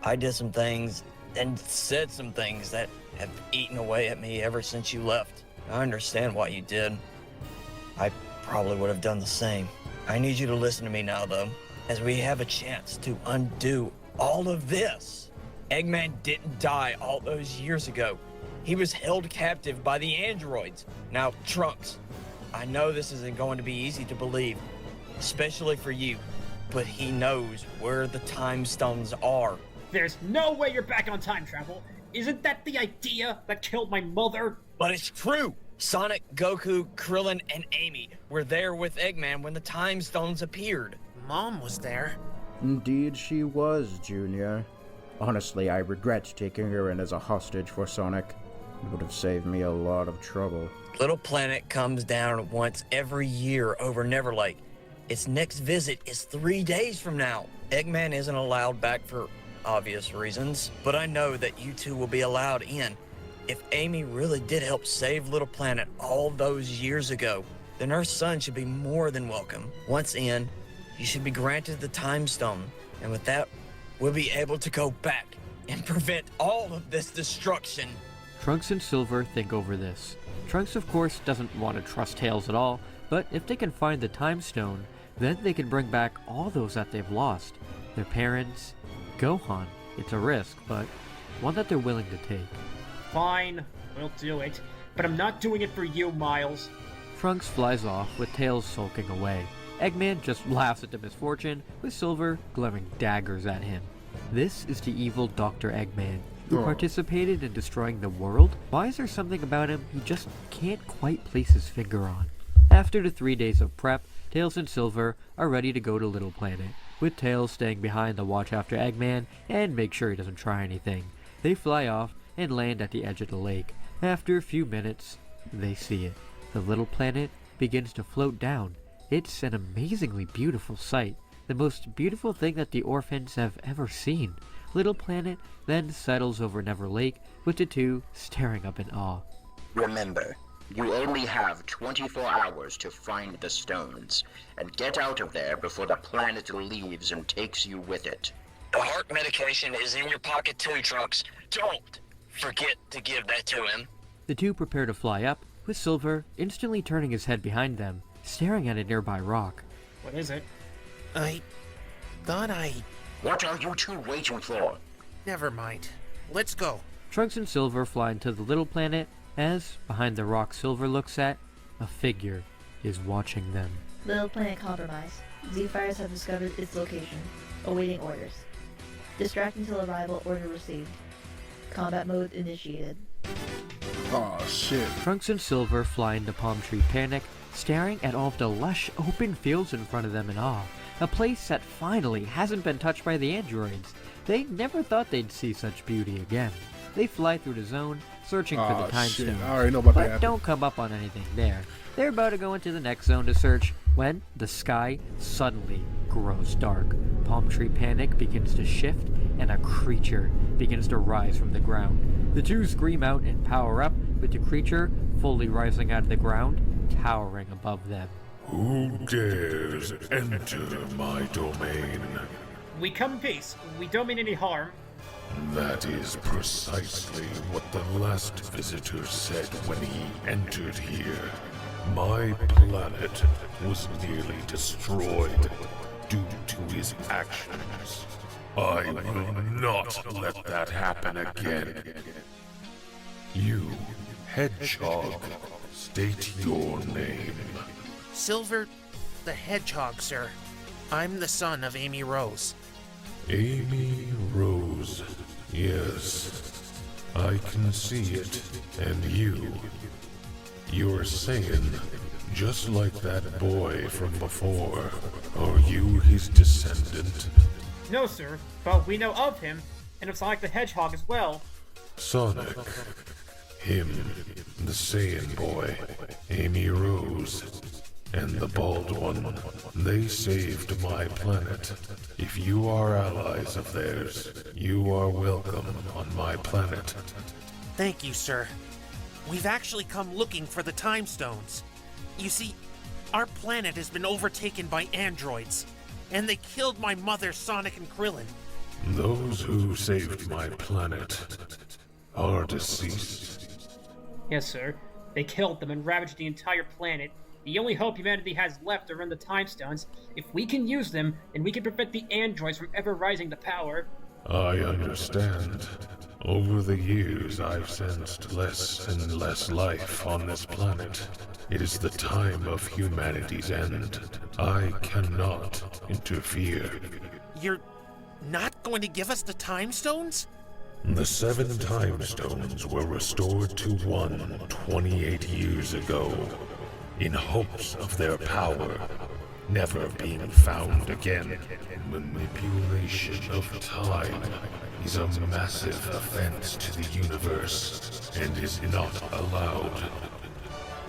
I did some things and said some things that have eaten away at me ever since you left. I understand why you did. I probably would have done the same. I need you to listen to me now, though, as we have a chance to undo all of this. Eggman didn't die all those years ago. He was held captive by the androids. Now, Trunks, I know this isn't going to be easy to believe, especially for you, but he knows where the time stones are. There's no way you're back on time travel. Isn't that the idea that killed my mother? But it's true. Sonic, Goku, Krillin, and Amy were there with Eggman when the time stones appeared. Mom was there. Indeed she was, Junior. Honestly, I regret taking her in as a hostage for Sonic. It would have saved me a lot of trouble. Little Planet comes down once every year over Neverlake. Its next visit is 3 days from now. Eggman isn't allowed back for obvious reasons, but I know that you two will be allowed in. If Amy really did help save Little Planet all those years ago, then her son should be more than welcome. Once in, you should be granted the Time Stone, and with that, we'll be able to go back and prevent all of this destruction. Trunks and Silver think over this. Trunks, of course, doesn't want to trust Tails at all, but if they can find the Time Stone, then they can bring back all those that they've lost. Their parents, Gohan. It's a risk, but one that they're willing to take. Fine, we'll do it. But I'm not doing it for you, Miles. Trunks flies off, with Tails sulking away. Eggman just laughs at the misfortune, with Silver glaring daggers at him. This is the evil Dr. Eggman. who participated in destroying the world? Why is there something about him he just can't quite place his finger on? After the 3 days of prep, Tails and Silver are ready to go to Little Planet, with Tails staying behind to watch after Eggman and make sure he doesn't try anything. They fly off and land at the edge of the lake. After a few minutes, they see it. The little planet begins to float down. It's an amazingly beautiful sight, the most beautiful thing that the orphans have ever seen. Little Planet then settles over Never Lake, with the two staring up in awe. Remember, you only have 24 hours to find the stones, and get out of there before the planet leaves and takes you with it. The heart medication is in your pocket too, Trunks. Don't forget to give that to him. The two prepare to fly up, with Silver instantly turning his head behind them, staring at a nearby rock. What is it? I thought I... What are you two waiting for? Never mind. Let's go. Trunks and Silver fly into the little planet, as, behind the rock Silver looks at, a figure is watching them. Little planet compromised. Z-Fires have discovered its location. Awaiting orders. Distract until arrival, order received. Combat mode initiated. Oh shit. Trunks and Silver fly into Palm Tree Panic, staring at all of the lush open fields in front of them in awe. A place that finally hasn't been touched by the androids. They never thought they'd see such beauty again. They fly through the zone, searching for the time stones, I already know about but that. don't come up on anything there. They're about to go into the next zone to search when the sky suddenly grows dark. Palm Tree Panic begins to shift, and a creature begins to rise from the ground. The two scream out and power up, with the creature fully rising out of the ground, towering above them. Who dares enter my domain? We come in peace. We don't mean any harm. That is precisely what the last visitor said when he entered here. My planet was nearly destroyed due to his actions. I will not let that happen again. You, Hedgehog, state your name. Silver the Hedgehog, sir. I'm the son of Amy Rose. Amy Rose, yes. I can see it. And you're Saiyan, just like that boy from before. Are you his descendant? No, sir, but we know of him, and it's like the Hedgehog as well. Sonic. Him, the Saiyan boy, Amy Rose, and the bald one. They saved my planet. If you are allies of theirs, you are welcome on my planet. Thank you, sir. We've actually come looking for the time stones. You see, our planet has been overtaken by androids, and they killed my mother, Sonic and Krillin. Those who saved my planet are deceased. Yes, sir. They killed them and ravaged the entire planet. The only hope humanity has left are in the time stones. If we can use them, then we can prevent the androids from ever rising to power. I understand. Over the years, I've sensed less and less life on this planet. It is the time of humanity's end. I cannot interfere. You're not going to give us the time stones? The 7 time stones were restored to 1 28 years ago, in hopes of their power never being found again. Manipulation of time is a massive offense to the universe and is not allowed.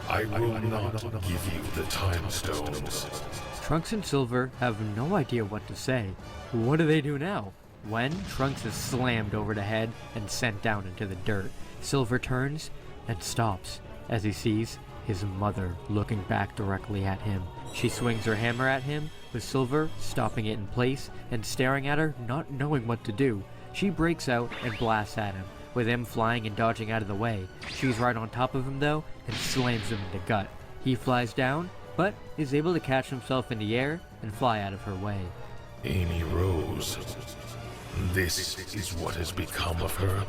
I will not give you the time stones. Trunks and Silver have no idea what to say. What do they do now? When Trunks is slammed over the head and sent down into the dirt, Silver turns and stops as he sees his mother looking back directly at him. She swings her hammer at him, with Silver stopping it in place and staring at her, not knowing what to do. She breaks out and blasts at him, with him flying and dodging out of the way. She's right on top of him though, and slams him in the gut. He flies down, but is able to catch himself in the air and fly out of her way. Amy Rose. This is what has become of her?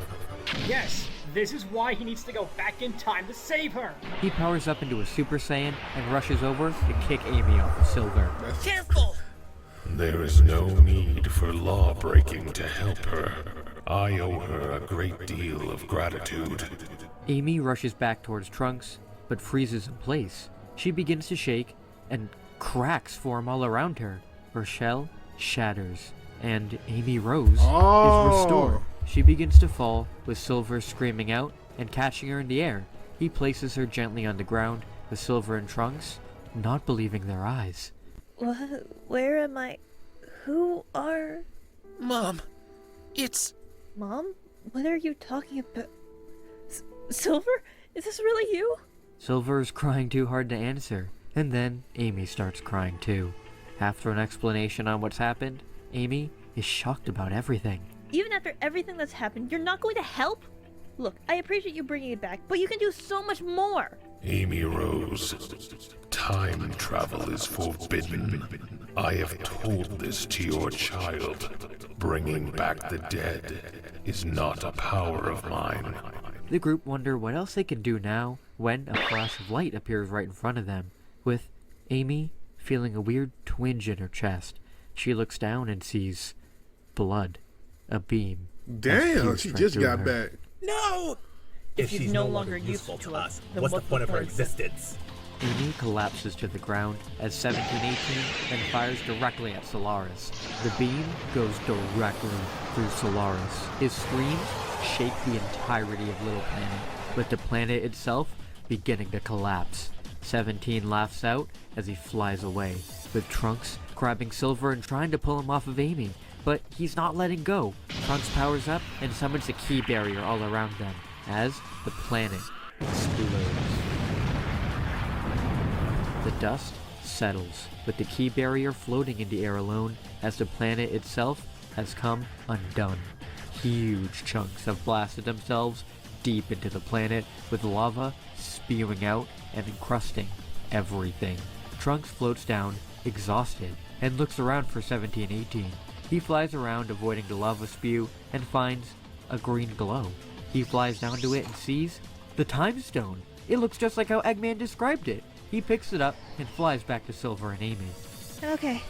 Yes, this is why he needs to go back in time to save her. He powers up into a Super Saiyan and rushes over to kick Amy off of Silver. Careful! There is no need for law breaking to help her. I owe her a great deal of gratitude. Amy rushes back towards Trunks, but freezes in place. She begins to shake, and cracks form all around her. Her shell shatters, and Amy Rose is restored. She begins to fall, with Silver screaming out and catching her in the air. He places her gently on the ground, with Silver and Trunks not believing their eyes. What? Where am I? Who are... Mom, it's... Mom? What are you talking about? Silver? Is this really you? Silver is crying too hard to answer, and then Amy starts crying too. After an explanation on what's happened, Amy is shocked about everything. Even after everything that's happened, you're not going to help? Look, I appreciate you bringing it back, but you can do so much more. Amy Rose, time travel is forbidden. I have told this to your child. Bringing back the dead is not a power of mine. The group wonder what else they can do now when a flash of light appears right in front of them, with Amy feeling a weird twinge in her chest. She looks down and sees blood. A beam. Damn, she just got back. No! If she's no longer useful to us, then what's the point of her existence? Amy collapses to the ground as 1718 then fires directly at Solaris. The beam goes directly through Solaris. His screams shake the entirety of Little Planet, with the planet itself beginning to collapse. 17 laughs out as he flies away, with Trunks grabbing Silver and trying to pull him off of Amy, but he's not letting go. Trunks powers up and summons a key barrier all around them as the planet explodes. The dust settles, with the key barrier floating in the air alone as the planet itself has come undone. Huge chunks have blasted themselves deep into the planet, with lava spewing out and encrusting everything. Trunks floats down, exhausted, and looks around for 1718. He flies around, avoiding the lava spew, and finds a green glow. He flies down to it and sees the Time Stone. It looks just like how Eggman described it. He picks it up and flies back to Silver and Amy. Okay.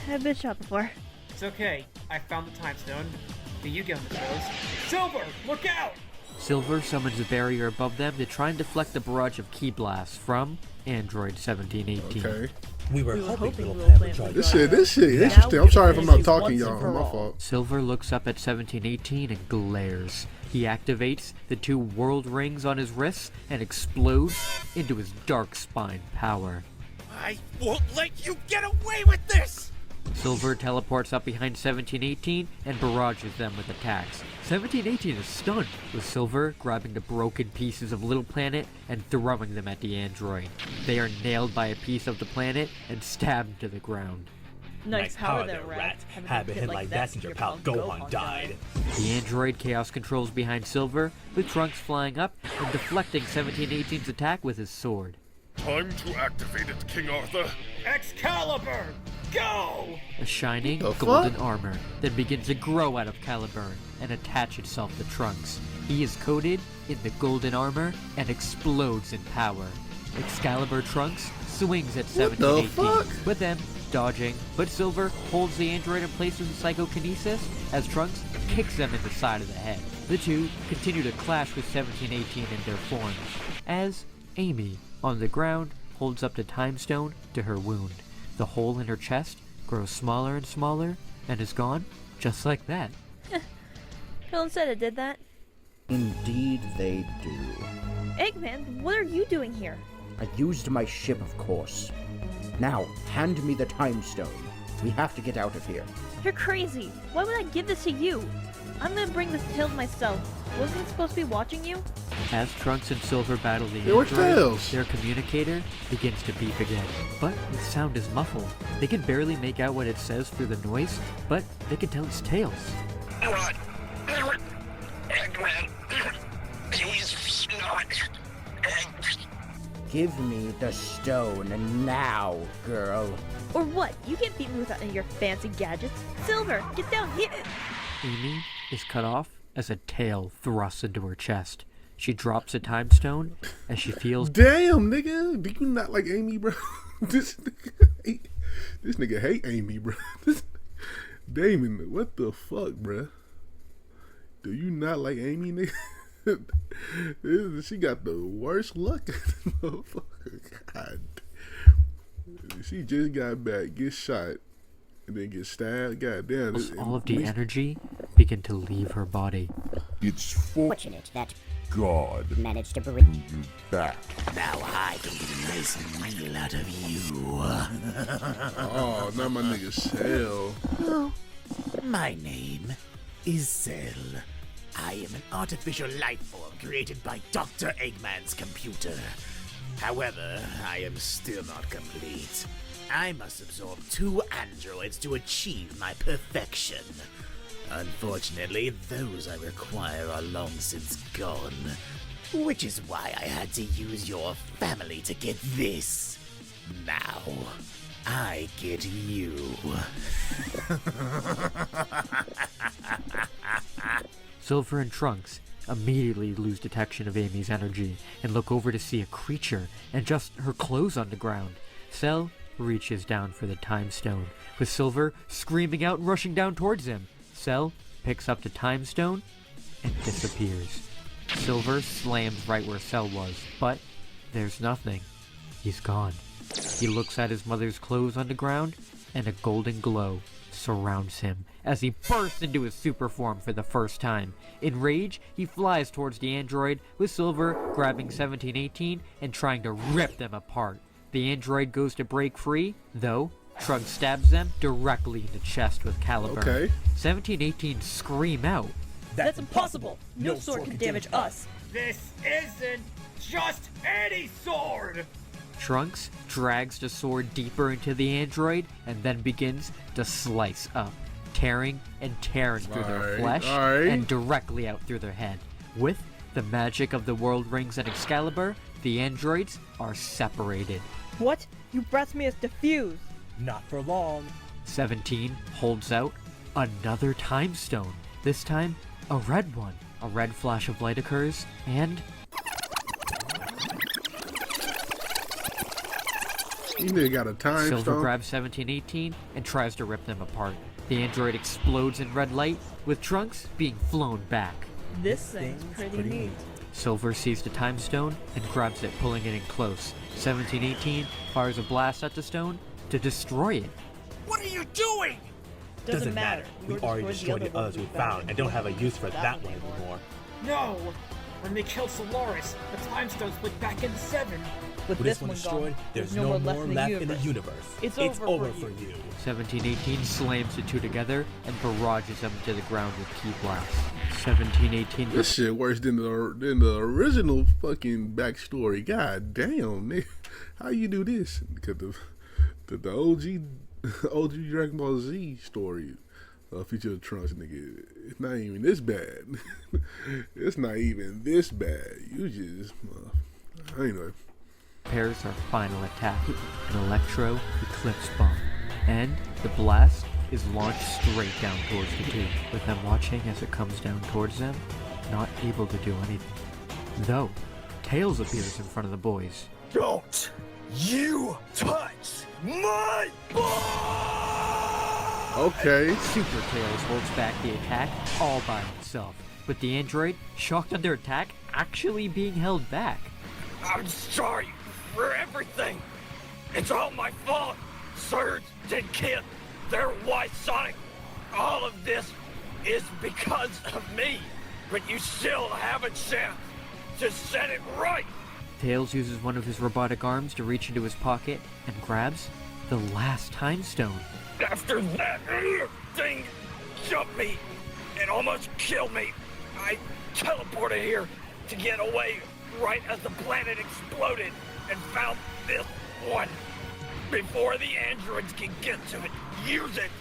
I've been shot before. It's okay. I found the time stone. Here you go, Miss Rose. Silver, look out! Silver summons a barrier above them to try and deflect the barrage of key blasts from Android 1718. Okay. We were hoping Little Planet would This shit interesting. I'm sorry if I'm not talking, y'all. It's my fault. Silver looks up at 1718 and glares. He activates the 2 world rings on his wrists and explodes into his dark spine power. I won't let you get away with this! Silver teleports up behind 1718 and barrages them with attacks. 1718 is stunned, with Silver grabbing the broken pieces of Little Planet and throwing them at the android. They are nailed by a piece of the planet and stabbed to the ground. Nice power there, Rat. Had been hit like that since your pal Gohan died. The android chaos controls behind Silver, with Trunks flying up and deflecting 1718's attack with his sword. Time to activate it, King Arthur. Excalibur! Go! A shining golden armor then begins to grow out of Caliburn and attach itself to Trunks. He is coated in the golden armor and explodes in power. Excalibur Trunks swings at 1718, with them dodging, but Silver holds the android in place with psychokinesis as Trunks kicks them in the side of the head. The two continue to clash with 1718 in their forms, as Amy, on the ground, holds up the time stone to her wound. The hole in her chest grows smaller and smaller, and is gone just like that. Phil said it did that. Indeed they do. Eggman, what are you doing here? I used my ship, of course. Now, hand me the time stone. We have to get out of here. You're crazy. Why would I give this to you? I'm gonna bring this Tails myself. Wasn't he supposed to be watching you? As Trunks and Silver battle the where's android, Tails? their communicator begins to beep again. But the sound is muffled. They can barely make out what it says through the noise, but they can tell it's Tails. Eggman, he's not. Give me the stone now, girl. Or what? You can't beat me without any of your fancy gadgets. Silver, get down here! Amy is cut off as a tail thrusts into her chest. She drops a time stone as she feels... Damn, nigga! Do you not like Amy, bro? This nigga hate Amy, bro. Damon, what the fuck, bro? Do you not like Amy, nigga? She got the worst luck. Motherfucker. God. She just got back, get shot, and then get stabbed. God damn. All of the energy begin to leave her body. It's Fortunate that God managed to bring you back. Now I can get a nice meal out of you. Oh, not my nigga Cell. Oh, my name is Cell. I am an artificial life form created by Dr. Eggman's computer. However, I am still not complete. I must absorb 2 androids to achieve my perfection. Unfortunately, those I require are long since gone. Which is why I had to use your family to get this. Now, I get you. Silver and Trunks immediately lose detection of Amy's energy and look over to see a creature and just her clothes on the ground. Cell reaches down for the time stone, with Silver screaming out and rushing down towards him. Cell picks up the time stone and disappears. Silver slams right where Cell was, but there's nothing. He's gone. He looks at his mother's clothes on the ground, and a golden glow surrounds him as he bursts into his super form for the first time. In rage, he flies towards the android, with Silver grabbing 1718 and trying to rip them apart. The android goes to break free, though Trunks stabs them directly in the chest with Caliburn. Okay. 1718 scream out. That's impossible! No sword can damage us! This isn't just any sword! Trunks drags the sword deeper into the android and then begins to slice up, tearing and tearing through their flesh and directly out through their head. With the magic of the World Rings and Excalibur, the androids are separated. What? You brought me as diffused! Not for long. 17 holds out another time stone, this time a red one. A red flash of light occurs, and You nigga got a time Silver stone. grabs 1718 and tries to rip them apart. The android explodes in red light, with Trunks being flown back. This thing's pretty neat. Silver sees the time stone and grabs it, pulling it in close. 1718 fires a blast at the stone to destroy it. What are you doing? Doesn't matter. We already destroyed the others we found and don't have a use for that one anymore. No! When they killed Solaris, the time stone split back into 7. With this one destroyed, there's no more left in the universe. It's over for you. 1718 slams the two together and barrages them to the ground with key blasts. 1718. This shit worse than the original fucking backstory. God damn, nigga. How you do this? Because the OG Dragon Ball Z story featured Trunks, nigga. It's not even this bad. It's not even this bad. You just, anyway. Prepares our final attack, an Electro Eclipse Bomb, and the blast is launched straight down towards the two, with them watching as it comes down towards them, not able to do anything. Though, Tails appears in front of the boys. Don't you touch my ball! Okay. Super Tails holds back the attack all by himself, with the android, shocked at their attack, actually being held back. I'm sorry for everything. It's all my fault. Surge and Kid, they're White Sonic. All of this is because of me. But you still have a chance to set it right. Tails uses one of his robotic arms to reach into his pocket and grabs the last time stone. After that thing jumped me and almost killed me, I teleported here to get away right as the planet exploded and found this one. Before the androids can get to it, use it.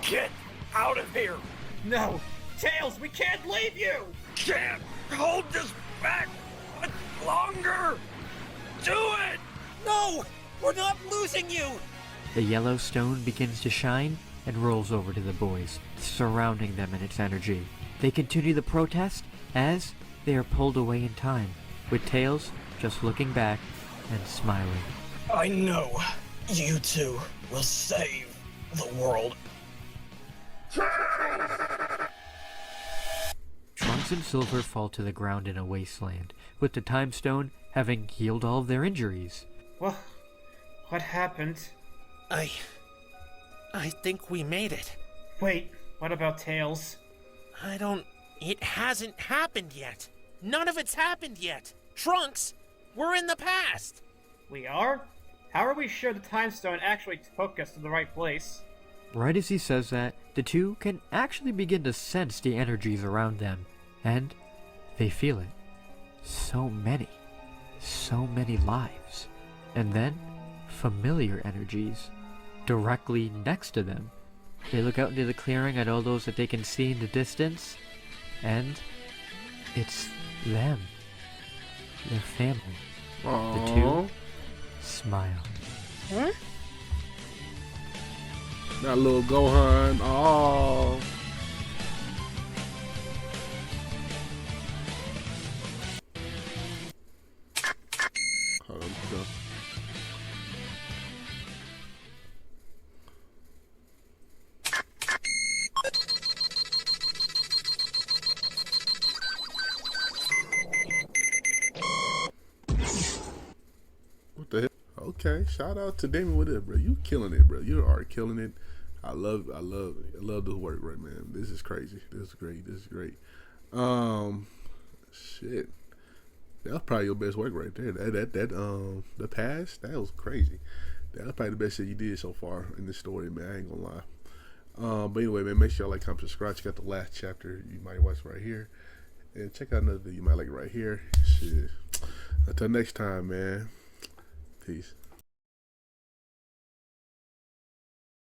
Get out of here. No! Tails, we can't leave you! Can't hold this back much longer. Do it! No! We're not losing you! The yellow stone begins to shine and rolls over to the boys, surrounding them in its energy. They continue the protest as they are pulled away in time, with Tails just looking back and smiling. I know you two will save the world. Trunks and Silver fall to the ground in a wasteland, with the Time Stone having healed all of their injuries. Well, what happened? I think we made it. Wait, what about Tails? It hasn't happened yet. None of it's happened yet. Trunks, we're in the past. We are? How are we sure the Time Stone actually took us to the right place? Right as he says that, the two can actually begin to sense the energies around them, and they feel it. So many lives. And then, familiar energies directly next to them. They look out into the clearing at all those that they can see in the distance, and it's them. Their family. Aww. The two smile. Huh? That little Gohan. Oh. Hold on, go. What the hell? Okay, shout out to Damon with it, bro. You killing it, bro. You are killing it. I love this work, right, man. This is crazy. This is great. Shit. That was probably your best work right there. The past, that was crazy. That was probably the best shit you did so far in this story, man. I ain't gonna lie. But anyway, man, make sure y'all like, comment, subscribe. Check out the last chapter you might watch right here, and check out another that you might like right here. Shit. Until next time, man. Peace.